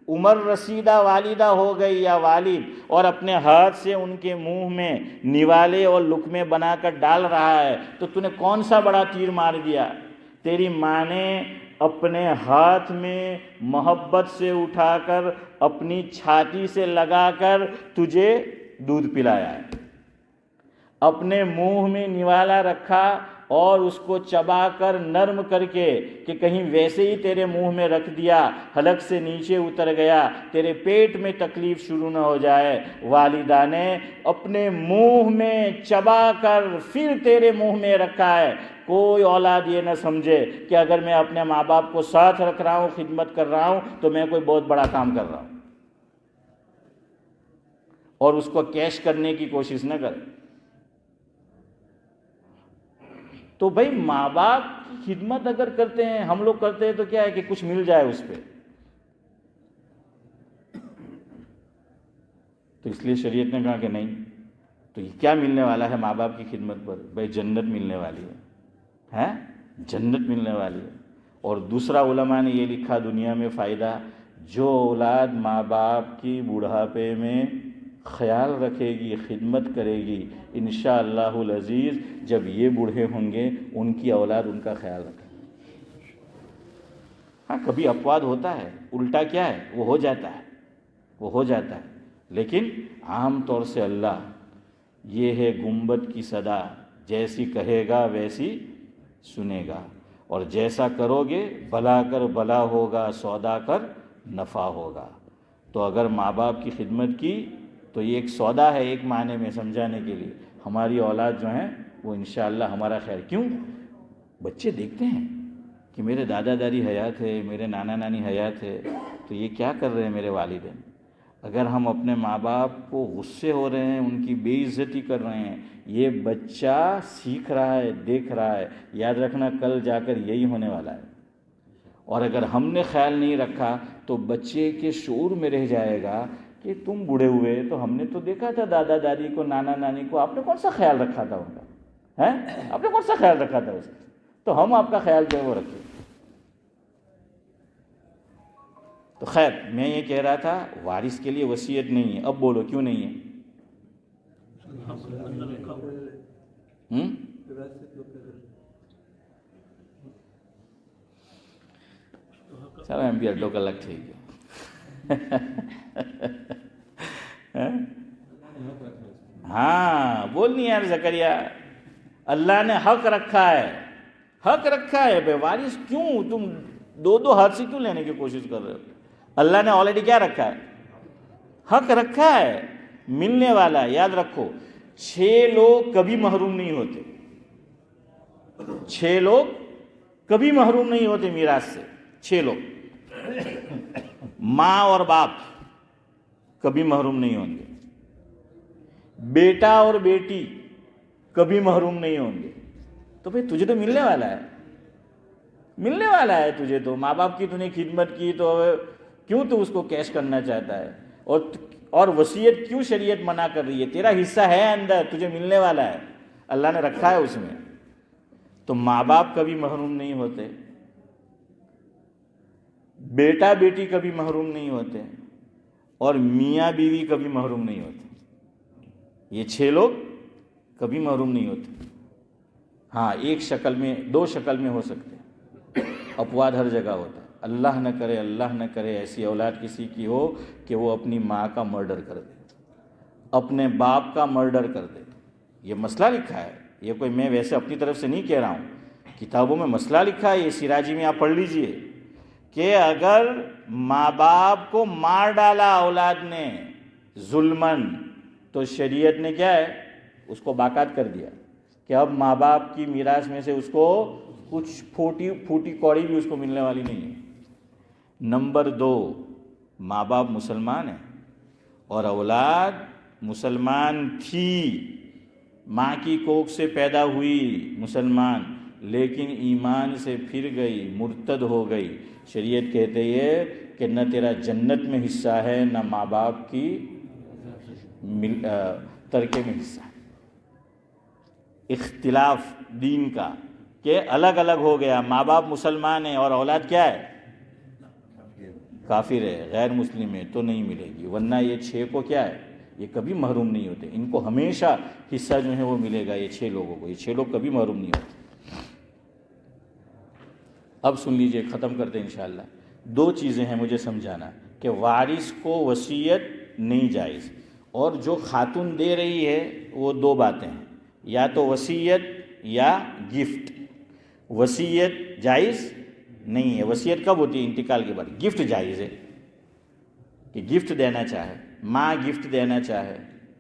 Speaker 1: عمر رسیدہ والدہ ہو گئی یا والد اور اپنے ہاتھ سے ان کے منہ میں نوالے اور لقمے بنا کر ڈال رہا ہے تو تو نے کون سا بڑا تیر مار دیا؟ تیری ماں نے اپنے ہاتھ میں محبت سے اٹھا کر اپنی چھاتی سے لگا کر تجھے دودھ پلایا ہے، اپنے منہ میں نوالا رکھا اور اس کو چبا کر نرم کر کے کہ کہیں ویسے ہی تیرے منہ میں رکھ دیا، حلق سے نیچے اتر گیا، تیرے پیٹ میں تکلیف شروع نہ ہو جائے، والدہ نے اپنے منہ میں چبا کر پھر تیرے منہ میں رکھا ہے۔ کوئی اولاد یہ نہ سمجھے کہ اگر میں اپنے ماں باپ کو ساتھ رکھ رہا ہوں، خدمت کر رہا ہوں تو میں کوئی بہت بڑا کام کر رہا ہوں، اور اس کو کیش کرنے کی کوشش نہ کر۔ تو بھائی ماں باپ کی خدمت اگر کرتے ہیں، ہم لوگ کرتے ہیں تو کیا ہے کہ کچھ مل جائے اس پہ، تو اس لیے شریعت نے کہا کہ نہیں۔ تو یہ کیا ملنے والا ہے ماں باپ کی خدمت پر؟ بھائی جنت ملنے والی ہے، جنت ملنے والی ہے۔ اور دوسرا علماء نے یہ لکھا دنیا میں فائدہ، جو اولاد ماں باپ کی بڑھاپے میں خیال رکھے گی، خدمت کرے گی، انشاءاللہ العزیز جب یہ بوڑھے ہوں گے ان کی اولاد ان کا خیال رکھے گی۔ ہاں کبھی اپواد ہوتا ہے، الٹا کیا ہے وہ ہو جاتا ہے، وہ ہو جاتا ہے، لیکن عام طور سے اللہ یہ ہے گنبد کی صدا، جیسی کہے گا ویسی سنے گا، اور جیسا کرو گے بھلا کر بھلا ہوگا، سودا کر نفع ہوگا۔ تو اگر ماں باپ کی خدمت کی تو یہ ایک سودا ہے ایک معنی میں سمجھانے کے لیے، ہماری اولاد جو ہیں وہ انشاءاللہ ہمارا خیر۔ کیوں؟ بچے دیکھتے ہیں کہ میرے دادا دادی حیات ہے، میرے نانا نانی حیات ہے، تو یہ کیا کر رہے ہیں میرے والدین۔ اگر ہم اپنے ماں باپ کو غصے ہو رہے ہیں، ان کی بے عزتی کر رہے ہیں، یہ بچہ سیکھ رہا ہے، دیکھ رہا ہے، یاد رکھنا کل جا کر یہی ہونے والا ہے۔ اور اگر ہم نے خیال نہیں رکھا تو بچے کے شعور میں رہ جائے گا کہ تم بوڑھے ہوئے تو ہم نے تو دیکھا تھا دادا دادی کو، نانا نانی کو، آپ نے کون سا خیال رکھا تھا ان کا، آپ نے کون سا خیال رکھا تھا اس کا، تو ہم آپ کا خیال جو ہے وہ رکھیں۔ تو خیر میں یہ کہہ رہا تھا وارث کے لیے وصیت نہیں ہے، اب بولو کیوں نہیں ہے؟ سر ایم پی اڈو کا لگ ٹھیک ہے۔ ہاں بول نہیں یار زکریا، اللہ نے حق رکھا ہے، حق رکھا ہے بے وارث، کیوں تم دو ہاتھ سے کیوں لینے کی کوشش کر رہے ہو؟ اللہ نے آلریڈی کیا رکھا ہے؟ حق رکھا ہے، ملنے والا ہے۔ یاد رکھو 6 لوگ کبھی محروم نہیں ہوتے، 6 لوگ کبھی محروم نہیں ہوتے میراث سے۔ 6 لوگ، ماں اور باپ کبھی محروم نہیں ہوں گے، بیٹا اور بیٹی کبھی محروم نہیں ہوں گے۔ تو بھئی تجھے تو ملنے والا ہے، ملنے والا ہے تجھے تو، ماں باپ کی تو نے خدمت کی تو کیوں تو اس کو کیش کرنا چاہتا ہے؟ اور وصیت کیوں شریعت منع کر رہی ہے؟ تیرا حصہ ہے اندر، تجھے ملنے والا ہے، اللہ نے رکھا ہے اس میں۔ تو ماں باپ کبھی محروم نہیں ہوتے، بیٹا بیٹی کبھی محروم نہیں ہوتے، اور میاں بیوی کبھی محروم نہیں ہوتے۔ یہ 6 لوگ کبھی محروم نہیں ہوتے۔ ہاں ایک شکل میں، 2 شکل میں ہو سکتے، اپواد ہر جگہ ہوتا ہے۔ اللہ نہ کرے، اللہ نہ کرے ایسی اولاد کسی کی ہو کہ وہ اپنی ماں کا مرڈر کر دے، اپنے باپ کا مرڈر کر دے۔ یہ مسئلہ لکھا ہے، یہ کوئی میں ویسے اپنی طرف سے نہیں کہہ رہا ہوں، کتابوں میں مسئلہ لکھا ہے، یہ سراجی میں آپ پڑھ لیجئے کہ اگر ماں باپ کو مار ڈالا اولاد نے ظلمن، تو شریعت نے کیا ہے اس کو باقاعدہ کر دیا کہ اب ماں باپ کی میراث میں سے اس کو کچھ پھوٹی کوڑی بھی اس کو ملنے والی نہیں ہے۔ نمبر 2، ماں باپ مسلمان ہیں اور اولاد مسلمان تھی، ماں کی کوکھ سے پیدا ہوئی مسلمان، لیکن ایمان سے پھر گئی، مرتد ہو گئی، شریعت کہتے یہ کہ نہ تیرا جنت میں حصہ ہے نہ ماں باپ کی ترکے میں حصہ ہے۔ اختلاف دین کا کہ الگ الگ ہو گیا، ماں باپ مسلمان ہیں اور اولاد کیا ہے؟ کافر ہے، غیر مسلم ہے، تو نہیں ملے گی، ورنہ یہ 6 کو کیا ہے، یہ کبھی محروم نہیں ہوتے، ان کو ہمیشہ حصہ جو ہے وہ ملے گا، یہ 6 لوگوں کو، یہ 6 لوگ کبھی محروم نہیں ہوتے۔ اب سن لیجئے، ختم کرتے ہیں انشاءاللہ۔ 2 چیزیں ہیں مجھے سمجھانا، کہ وارث کو وصیت نہیں جائز، اور جو خاتون دے رہی ہے وہ 2 باتیں ہیں، یا تو وصیت یا گفٹ۔ وصیت جائز نہیں ہے، وصیت کب ہوتی ہے؟ انتقال کے بعد۔ گفٹ جائز ہے کہ گفٹ دینا چاہے، ماں گفٹ دینا چاہے،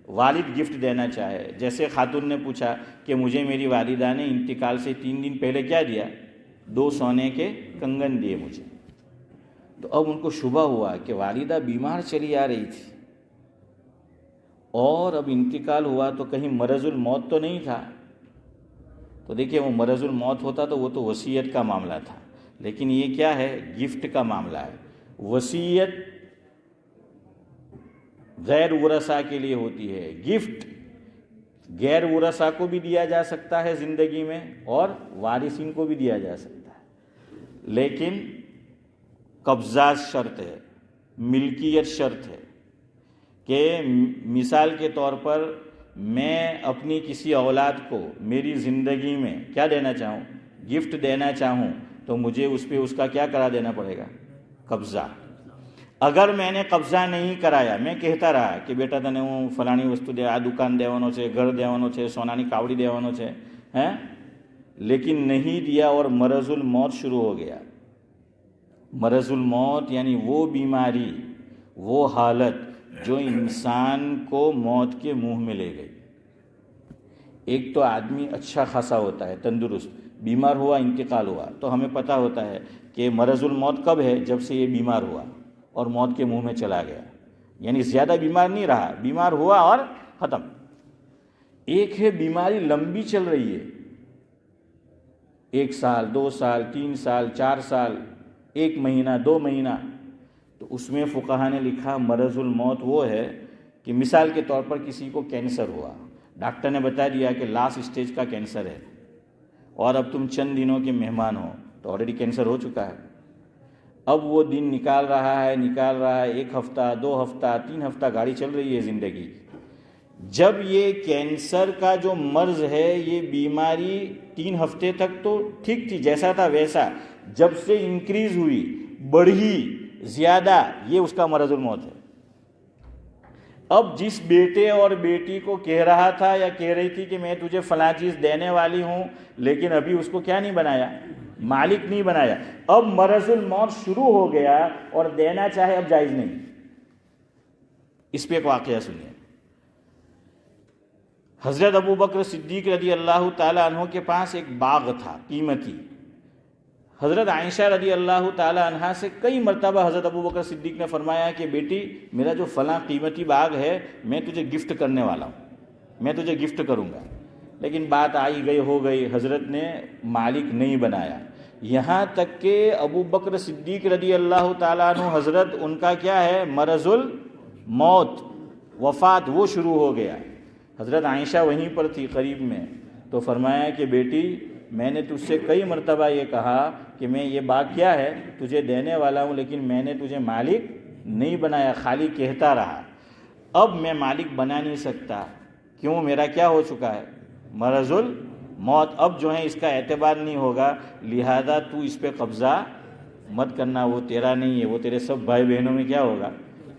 Speaker 1: والد گفٹ دینا چاہے۔ جیسے خاتون نے پوچھا کہ مجھے میری والدہ نے انتقال سے 3 دن پہلے کیا دیا؟ 2 سونے کے کنگن دیے مجھے۔ تو اب ان کو شبہ ہوا کہ والدہ بیمار چلی آ رہی تھی اور اب انتقال ہوا، تو کہیں مرض الموت تو نہیں تھا؟ تو دیکھیے، وہ مرض الموت ہوتا تو وہ تو وصیت کا معاملہ تھا، لیکن یہ کیا ہے؟ گفٹ کا معاملہ ہے۔ وصیت غیر ورثاء کے لیے ہوتی ہے، گفٹ غیر ورثاء کو بھی دیا جا سکتا ہے زندگی میں اور وارثین کو بھی دیا جا سکتا ہے، لیکن قبضہ شرط ہے، ملکیت شرط ہے، کہ مثال کے طور پر میں اپنی کسی اولاد کو میری زندگی میں کیا دینا چاہوں؟ گفٹ دینا چاہوں، تو مجھے اس پہ اس کا کیا کرا دینا پڑے گا؟ قبضہ۔ اگر میں نے قبضہ نہیں کرایا، میں کہتا رہا کہ بیٹا تنے ہوں فلانی وستو دے، آ دکان دیوانو چھے، گھر دیوانو چھے، سونانی کاوڑی دیوانو چھے، لیکن نہیں دیا اور مرض الموت شروع ہو گیا۔ مرض الموت یعنی وہ بیماری، وہ حالت جو انسان کو موت کے منہ میں لے گئی۔ ایک تو آدمی اچھا خاصا ہوتا ہے، تندرست، بیمار ہوا، انتقال ہوا، تو ہمیں پتہ ہوتا ہے کہ مرض الموت کب ہے؟ جب سے یہ بیمار ہوا اور موت کے منہ میں چلا گیا، یعنی زیادہ بیمار نہیں رہا، بیمار ہوا اور ختم۔ ایک ہے بیماری لمبی چل رہی ہے، 1 سال، 2 سال، 3 سال، 4 سال، 1 مہینہ، 2 مہینہ، تو اس میں فقہا نے لکھا مرض الموت وہ ہے کہ مثال کے طور پر کسی کو کینسر ہوا، ڈاکٹر نے بتا دیا کہ لاسٹ اسٹیج کا کینسر ہے، اور اب تم چند دنوں کے مہمان ہو، تو آلریڈی کینسر ہو چکا ہے۔ اب وہ دن نکال رہا ہے، 1 ہفتہ، 2 ہفتہ، 3 ہفتہ گاڑی چل رہی ہے زندگی۔ جب یہ کینسر کا جو مرض ہے، یہ بیماری 3 ہفتے تک تو ٹھیک تھی، جیسا تھا ویسا، جب سے انکریز ہوئی، بڑھی زیادہ، یہ اس کا مرض الموت ہے۔ اب جس بیٹے اور بیٹی کو کہہ رہا تھا یا کہہ رہی تھی کہ میں تجھے فلاں چیز دینے والی ہوں، لیکن ابھی اس کو کیا نہیں بنایا؟ مالک نہیں بنایا، اب مرض الموت شروع ہو گیا اور دینا چاہے اب جائز نہیں۔ اس پہ ایک واقعہ سنیے۔ حضرت ابو بکر صدیق رضی اللہ تعالیٰ عنہ کے پاس ایک باغ تھا قیمتی۔ حضرت عائشہ رضی اللہ تعالیٰ عنہ سے کئی مرتبہ حضرت ابو بکر صدیق نے فرمایا کہ بیٹی، میرا جو فلاں قیمتی باغ ہے میں تجھے گفٹ کرنے والا ہوں، میں تجھے گفٹ کروں گا، لیکن بات آئی گئی ہو گئی، حضرت نے مالک نہیں بنایا، یہاں تک کہ ابو بکر صدیق رضی اللہ تعالیٰ عنہ حضرت ان کا کیا ہے؟ مرض الموت، وفات وہ شروع ہو گیا۔ حضرت عائشہ وہیں پر تھی قریب میں، تو فرمایا کہ بیٹی، میں نے تجھ سے کئی مرتبہ یہ کہا کہ میں یہ باغ کیا ہے تجھے دینے والا ہوں، لیکن میں نے تجھے مالک نہیں بنایا، خالی کہتا رہا۔ اب میں مالک بنا نہیں سکتا، کیوں؟ میرا کیا ہو چکا ہے؟ مرض الموت، اب جو ہے اس کا اعتبار نہیں ہوگا، لہذا تو اس پہ قبضہ مت کرنا، وہ تیرا نہیں ہے، وہ تیرے سب بھائی بہنوں میں کیا ہوگا؟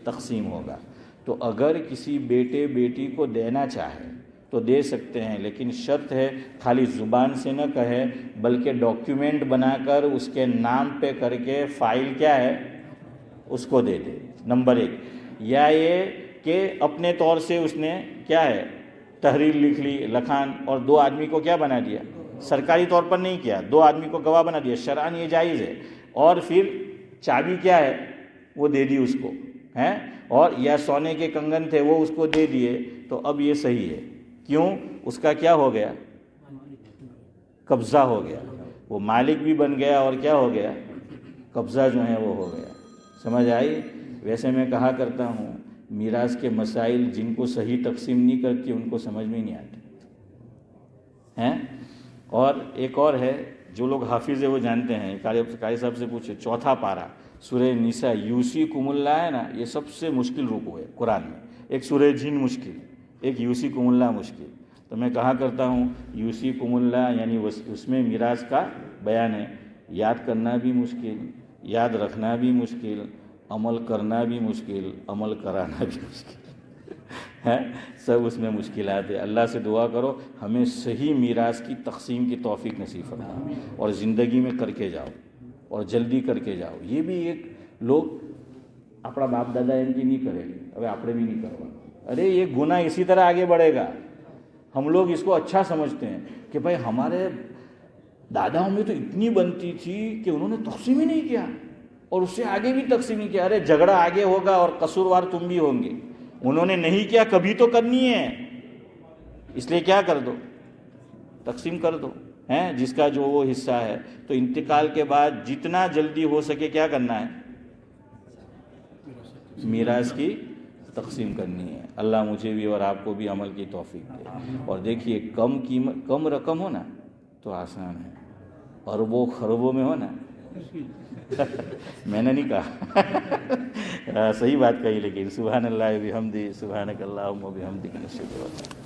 Speaker 1: تقسیم ہوگا۔ تو اگر کسی بیٹے بیٹی کو دینا چاہے تو دے سکتے ہیں، لیکن شرط ہے خالی زبان سے نہ کہے بلکہ ڈاکیومنٹ بنا کر اس کے نام پہ کر کے فائل کیا ہے اس کو دے دے، نمبر 1۔ یا یہ کہ اپنے طور سے اس نے کیا ہے تحریر لکھ لی لکھان اور 2 آدمی کو کیا بنا دیا، سرکاری طور پر نہیں کیا، 2 آدمی کو گواہ بنا دیا، شرعاً یہ جائز ہے، اور پھر چابی کیا ہے وہ دے دی اس کو ہیں، اور یا سونے کے کنگن تھے وہ اس کو دے دیے، تو اب یہ صحیح ہے۔ کیوں؟ اس کا کیا ہو گیا، قبضہ ہو گیا، وہ مالک بھی بن گیا اور کیا ہو گیا، قبضہ جو ہے وہ ہو گیا۔ سمجھ آئی؟ ویسے میں کہا کرتا ہوں میراث کے مسائل جن کو صحیح تقسیم نہیں کرتی ان کو سمجھ میں نہیں آتی ہیں۔ اور ایک اور ہے، جو لوگ حافظ ہے وہ جانتے ہیں، قاری صاحب سے پوچھے، 4 پارہ سورہ نساء یوصیکم اللہ ہے نا، یہ سب سے مشکل رکوع ہے قرآن میں، ایک سورہ جن مشکل، ایک یوصیکم اللہ مشکل۔ تو میں کہا کرتا ہوں یوصیکم اللہ یعنی اس میں میراث کا بیان ہے، یاد کرنا بھی مشکل، یاد رکھنا بھی مشکل، عمل کرنا بھی مشکل، عمل کرانا بھی مشکل ہے، سب اس میں مشکلات ہے۔ اللہ سے دعا کرو ہمیں صحیح میراث کی تقسیم کی توفیق نصیب فرما، اور زندگی میں کر کے جاؤ اور جلدی کر کے جاؤ۔ یہ بھی ایک لوگ اپنا باپ دادا ان کی نہیں کرے گی، ابھی آپ بھی نہیں کروا، ارے یہ گناہ اسی طرح آگے بڑھے گا۔ ہم لوگ اس کو اچھا سمجھتے ہیں کہ بھائی ہمارے داداؤں میں تو اتنی بنتی تھی کہ انہوں نے تقسیم ہی نہیں کیا، اور اس سے آگے بھی تقسیم نہیں کیا، ارے جھگڑا آگے ہوگا اور قصوروار تم بھی ہوں گے، انہوں نے نہیں کیا کبھی تو کرنی ہے، اس لیے کیا کر دو، تقسیم کر دو ہیں جس کا جو وہ حصہ ہے۔ تو انتقال کے بعد جتنا جلدی ہو سکے کیا کرنا ہے، میراث کی تقسیم کرنی ہے۔ اللہ مجھے بھی اور آپ کو بھی عمل کی توفیق دے۔ اور دیکھیے کم رقم ہو نا تو آسان ہے، اربوں خربوں میں ہو نا میں نے نہیں کہا صحیح بات کہی، لیکن سبحان اللہ بحمدہ، سبحانک اللہم وبحمدک، نشہد ان لا الہ الا انت